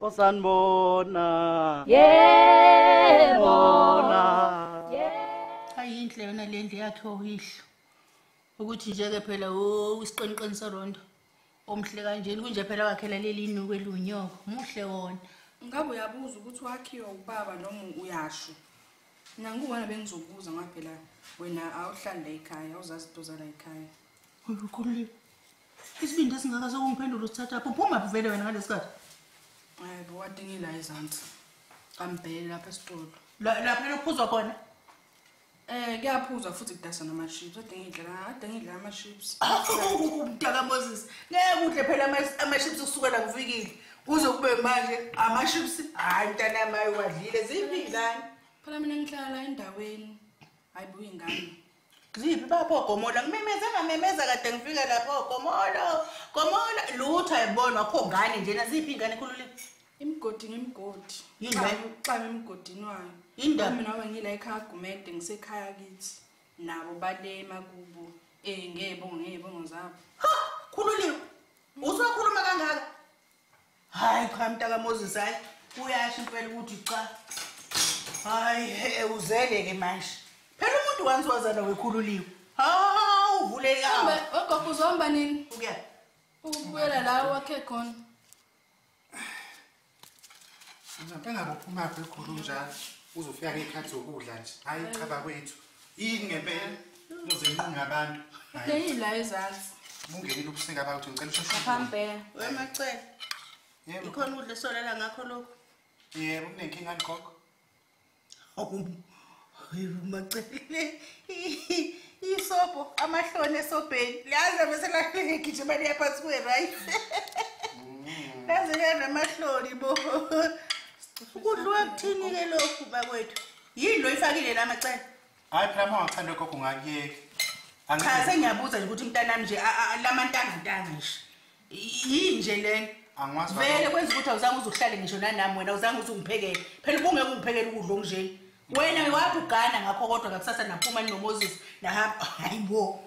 Osanibona. Yebona. Ayinhle yona le ndlu yakhe oyihlo. Ukuthi nje ke phela isiqiniqiniso rondo. Omhle kanjeni kunje phela wakhela leli inuku elunyoko. Muhle wona. Ngabe uyabuza ukuthi wakhiwa ubaba noma uyasho. Mina ngubona bengizobuza ngaphela wena awuhlala la ekhaya awuzazi idoza la ekhaya. Ukhulile. Isibindi esingaka sokungiphendula usithatha apho phuma vele wena ngalesikhathi. Hayi wadingila ezansi. Kambhele lapha esitolo. Lapha lokuphuzwa khona. Kuyaphuza futhi kudasa nama chips. Adengidla ama chips. Umntaka Moses. Ngeke udle phela ama chips kusukela kufikile. Kuze kube manje ama chips hayi mntana mayi wadlile ziphi ingane. Phela mina ngihlala endaweni. Hayibuya ingane. Ziphi bapho gomola ngimemeza kade ngifika lapho gomola lutho ayibona wakho ngane njena ziphi ingane khulule Imgodi. Xa imgodini wayo. Indaba mina ngila ekhaya gumede ngisekhaya kithi. Nabo balema kubo. Ngebongo zabo. Ha khululiwe. Usakhuluma kangaka? Hayi cha mntaka Moses hayi uyasho impela ukuthi cha. Hayi uzele ke manje. Phela umuntu wansi wazana wekhululiwe. Ha uvule yawo. Ogogo uzomba nini? Ukuya. Ubuyela la wakhe khona. Ngapha uphuma apha ekhulu njalo uzofika ngekhathi zokudla nje hayi chaba kwethu yini ngempela uzozenqinga abantu Hayi la ezazi. Mungenile ukusinga abantu ngicela usheshe Phambele. Wemacela. Yebo Ikhona udle solela ngakho lokho. yebo kunenkinga ngikho Hayi macele. Isopo amahlone esobheni. Laza bese lahleke gijima liyaphansi kwe-right. Laze namahloni bo. Ukudliwa kuthini ke lokhu bakwethu? Yini lo ifakile la macela? hayi phela mawuthanda lokho ungakuyeke Cha sengiyabuza nje ukuthi umntanami nje lamantanga nje. Yini nje lena? Angikwazi Vele kwenza ukuthi awuzange uzohlale ngisho nanami wena awuzange uzingiphekele. Phela ubungeke ungiphekele ukudla onje. Wena wathi ugana ngakho kodwa ngakusasa naphuma noMoses nahamba hayibo.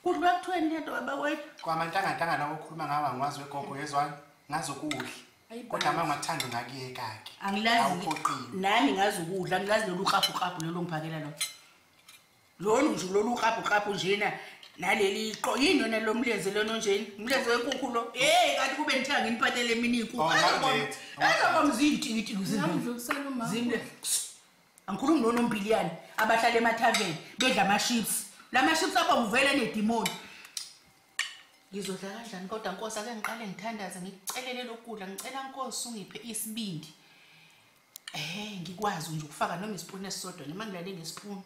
Kudliwa kuthweni lento bakwethu? kwamantanga lawo okhuluma ngawo angikwazi wegogo yezwani ngazokudla kodwa mangathanda ungakuyeka ke Angilazi nami ngazi ukudla angilazi lolu qaphu lelo ngiphakela lo. Lolu nje lolu qaphu njena naleli iqo yini yona lo mlenze lona njeni umlenze wenkukhu lo kanti kube ngithanga nginiphathele mina inkukhu azokwamzintiti Ngidlulisela uma. zimle angikhulumi noNombiliyane abahlala emathaveni bedla ama chips lama chips apha uvele nedemoni ngizodla kanjani kodwa Nkosi ake ngiqale ngithandaze ngikucelele lokudla ngicela Nkosi ungiphe isibindi ngikwazi nje ukufaka noma ispoon esisodwa noma ngilale ngespoon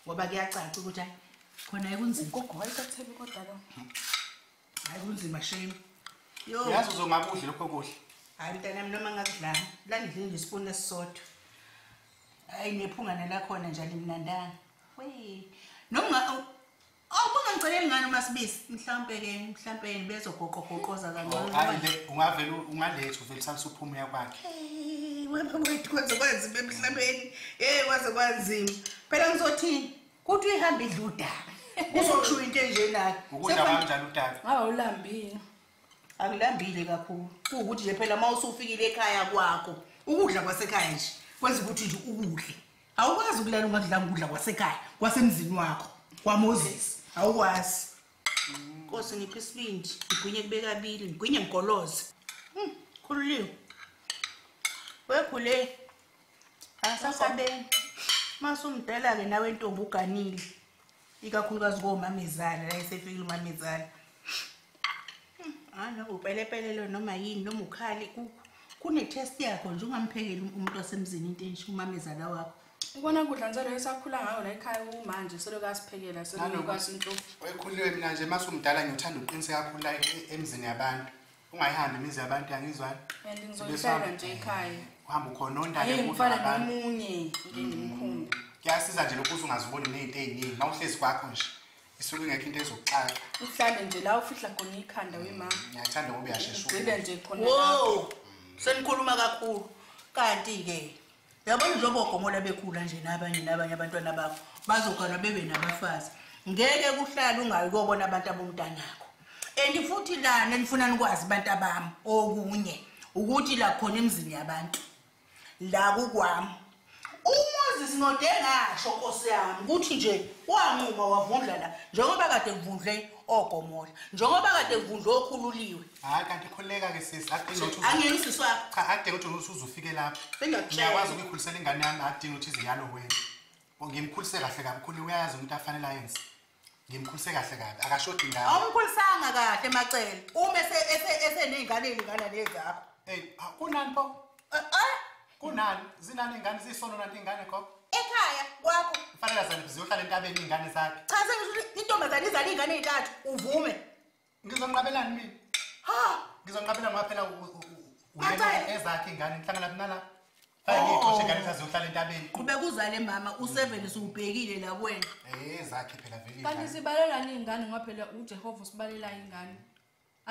ngoba kuyacaca ukuthi hayi khona ekunzima Gogo wayesathebe kodwa lo. hayi kunzima shame yazi uzongakudla lokho kudla hayi mntanami noma ngakudlana la ngidle nje ispoon esisodwa hayi nephunga nalakhona njalo imnandana noma awubungangiceleli ngani uMasibisi mhlambe bezogoqoza kangcono hayi ungavela ungaletha uvela salisuphuma yakwakhe wena wethu kwenza emhlabeni waze kwanzima phela ngizothini kuthi uyihamba idla udaba kuzokusho into enje nayo ukudla kanjani udaba Awulambile. angilambile kakhulu ukuthi nje phela mawusufikile ekhaya kwakho ukudla kwasekhaya nje kwenza ukuthi nje ukudle awukwazi ukulala ungadla ukudla kwasekhaya kwasemzini wakho kwaMoses awukwazi Nkosi ngiphi isibindi ngigwinye kubekabili ngigwinye ngigoloze khululiwe wekhule asasabeni masumdala ke nawe intombi uganile ikakhulukazi koMamezala la esefikile uMamezala ana upelepelelo noma yini noma ukhali kune test yakho nje ungamphekeli umuntu wasemzini into enje uMamezala wakho Ubona kudla njalo esakhula ngayo la ekhaya kumanje seloku asiphekela selokwazi into. Wekhululiwe mina nje masumdala ngiyothanda uqiniseka kakhulu la emzini yabantu ungayihambi imizi yabantu yangizwani Ngizohlala nje ekhaya. uhamba ukhona ondala Ngifana nomunye ngimkhumbi. Kuyasiza nje lokho uzungaziboni nezinto eziningi mawuhlezi kwakho nje isuke ingekho into ezokuxaka Uhlale nje la ufihla khona ikhanda wemama. Ngiyathanda ngoba uyashesha Ugcile nje khona Wo senikhuluma kakhulu kanti ke yabona njengoba ugomola bekhula nje nabanye abantwana bakho bazogana bebe nabafazi ngeke kuhlala ungayi ukubona abantu abomntanakho futhi lana nifuna nikwazi abantu abami okunye ukuthi la khona emzini yabantu la kukwami uMoses ngodengasho Nkosi yami ukuthi nje wanquma wavundla la njengoba kade kuvundle ogomola njengoba kade kuvundle okhululiwe hayi kanti khuleka ke sisi adinga ukuthi angeke siswa cha adinga ukuthi uzufike lapha ngiyakwazi ukukhulisela ingane yami adinga ukuthi ize yalo wena ngimkhulise kahle kakhulu uyazi umuntu afanele ayenze ngimkhulise kahle kabi akashodi ngalo awumkhulisanga kahle macele uma esenezingane izingane lezi zakho hey kunani pho kunani zinani ingane zisono nanti ingane khokho ekhaya kwakho kufanele azane ziyohlala entabeni ingane zakhe cha sengisho intombazane izale izingane ezintathu uvume ngizonqabelani mina ha ngizonqabela ngoba phela uyena ezakhe ingane ngihlangana nala ngixoshe ingane zaziyohlala entabeni kube kuzale mama u7 siubhekile la kuwena zakhe phela vele kanti sibalelani ingane ngoba phela uJehova sibalela ingane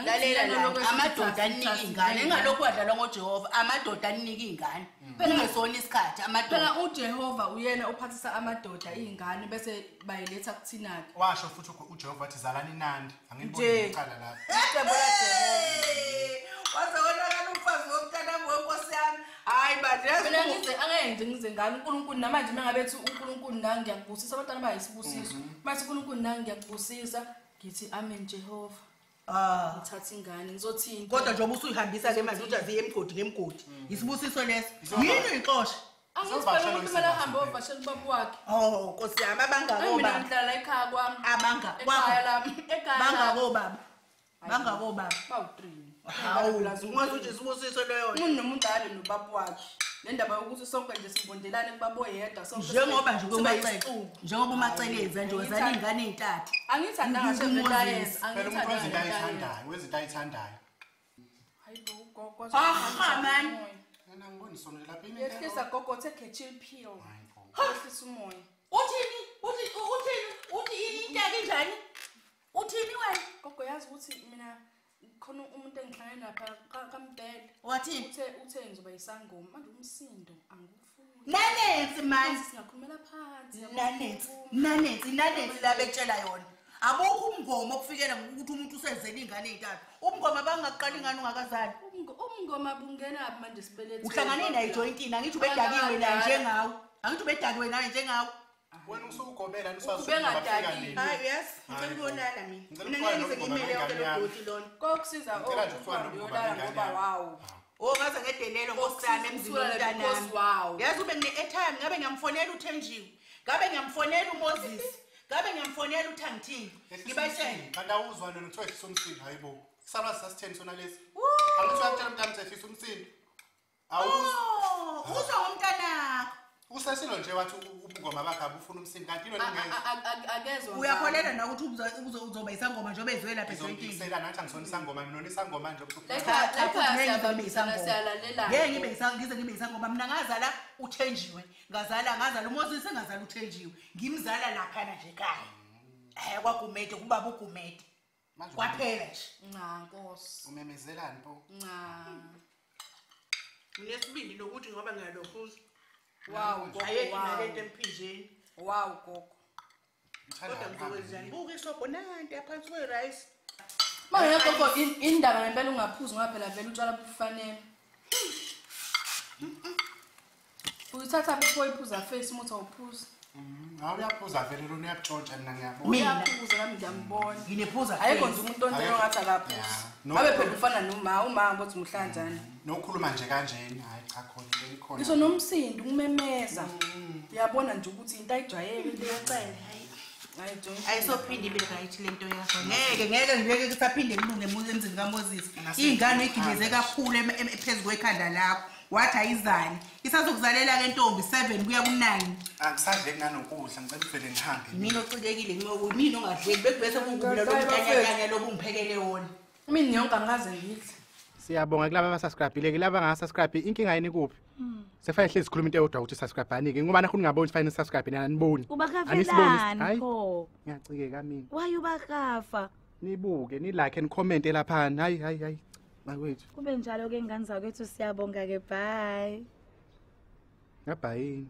lalela amadoda anika ingane engalokho wadlalwa ngoJehova amadoda anika ingane phela ngesona isikhathi amadoda phela uJehova uyena ophathisa amadoda izingane bese bayiletha kuthina ke washo futhi uJehova wathi zalani nandi angiboni iqala lapha icebo laJehova wazobonakala umfazi womntana wenkosi yami hayi badle mina ngize angenze ngizengane uNkulunkulu namanje mengabethi uNkulunkulu nami ngiyakubusisa abantwana bayisibusiso mase uNkulunkulu nami ngiyakubusisa ngithi amen Jehova ngithatha ingane ngizothini kodwa njengoba usuyihambisa ke manje ujaziye emgodi ngemgodi isibusiso leso yini uyixosha angizibona ukuthi kumele ahambe ovashela ubaba wakhe Nkosi yami abangako mina baba ngihlala ekhaya kwami abanga ekhaya lami ekhaya bangako baba bangako baba bawu3 hawu ungazi ukuthi isibusiso leyo nomuntu ale nobaba wakhe le ndaba yokuthi sonke nje sibondelane kubaba oyedwa sonke njengoba nje kumacele njengoba umaceleza nje wazana ingane ezintathu angithandanga shebelayenza phela umuntu wezinto ayithandayo wezinto ayithandayo hayibo gogo man mina ngiboni sono lapha ini yehlisa gogo take a chill pill yehlisa umoya uthini uthi intake njani uthini wena gogo yazi ukuthi mina khona umuntu engihlangene lapha kaMbele wathini uthe ngizoba isangoma manje umsindo angikufuni nanensi manje singakhulumela phansi nanensi la betshela yona abukho umngoma okufikela ngokuthi umuntu usezele ingane ezintathu umngoma bangaqala ingane ungakazali umngoma bungena manje sibelethe uhlangane nayo jointini angithi ubedakiwe naye njengawe angithi ubedakiwe naye njengawe wena usukugobela niswazi hayi yes ngikubonana mina ngeke ngimele yonke lo doti lona kokusiza uyolala ngoba wow ngaze ngedelelo ngosana emzini womntanami yazi ube ngine airtime ngabe ngiyamfonela uThenjiwe ngabe ngiyamfonela uMoses ngabe ngiyamfonela uThangithini ngibatshela kanti awuzwa nona kuthiwa ehlisa umsindo hayibo salwa sasitheni sona lesi angithi uyamtshela umntana ukuthi ehlisa umsindo uzwa ngomntanakho usesilo nje wathi ubungoma bakhe abufuna umsindo kanti yona ngeke akezwe uyakholela na ukuthi uzoba isangoma njengoba ezwe lapha ejointini izongikisela nathi angisona isangoma mina isangoma nje ngeke ngibe isangoma mina ngazala uThenjiwe ngazala uMoses ngazala uThenjiwe ngimzala lapha nje ekhaya kwaGumede kubaba uGumede kwaphela nje nkosi umemezelani pho nesibindi lokuthi ngoba ngiyalokhuza wow gogo ayekho nalento emphinjeni wow gogo kodwa ngizokwenza buka isobho nanti yaphansi kwerice manje gogo indaba ngempela ungaphuzi ngoba phela vele utshwala bufanele uyithatha before iphuza face umuthi awuphuza uyaphuza vele lona uyabutshontsha mina ngiyabona uyaphuza nami ngiyambona nginephuza ayikho nje umuntu onzelo ngathi akaphuza ngabe phela ufana uma ngothi muhlanjani nokhuluma nje kanjeni hayi cha khona likhona ngisho nomsindo umemeza uyabona nje ukuthi into ayijwayele into yacela ayisophinde ibe right lento yakho ngeke kusaphinde kulunge emzini kaMoses ingane egileze kakhulu ephezulu kwekhanda lakho wathi ayizali isazokuzalela ke ntombi 7 kuya ku9 akusadleki nanokudla ngicela uvele ngihambe mina ocikekile mina ongadleki bekubese kungubila lokudanyakanya lokungiphelele wona mina yonke angaze ngidle siyabonga kulabo abasubscribe-ile laba ngaka-subscribe inkinga yini kuphi sefane hlezi sikhuluma into eyodwa ukuthi subscribe anike ngoba nakho ningaboni fine subscribe nina niboni ubakavelani pho ngiyacikeka mina why ubakafa nibuke ni like and comment lapha hayi kube njalo ke ngane zakwethu siyabonga ke bye ngabhayini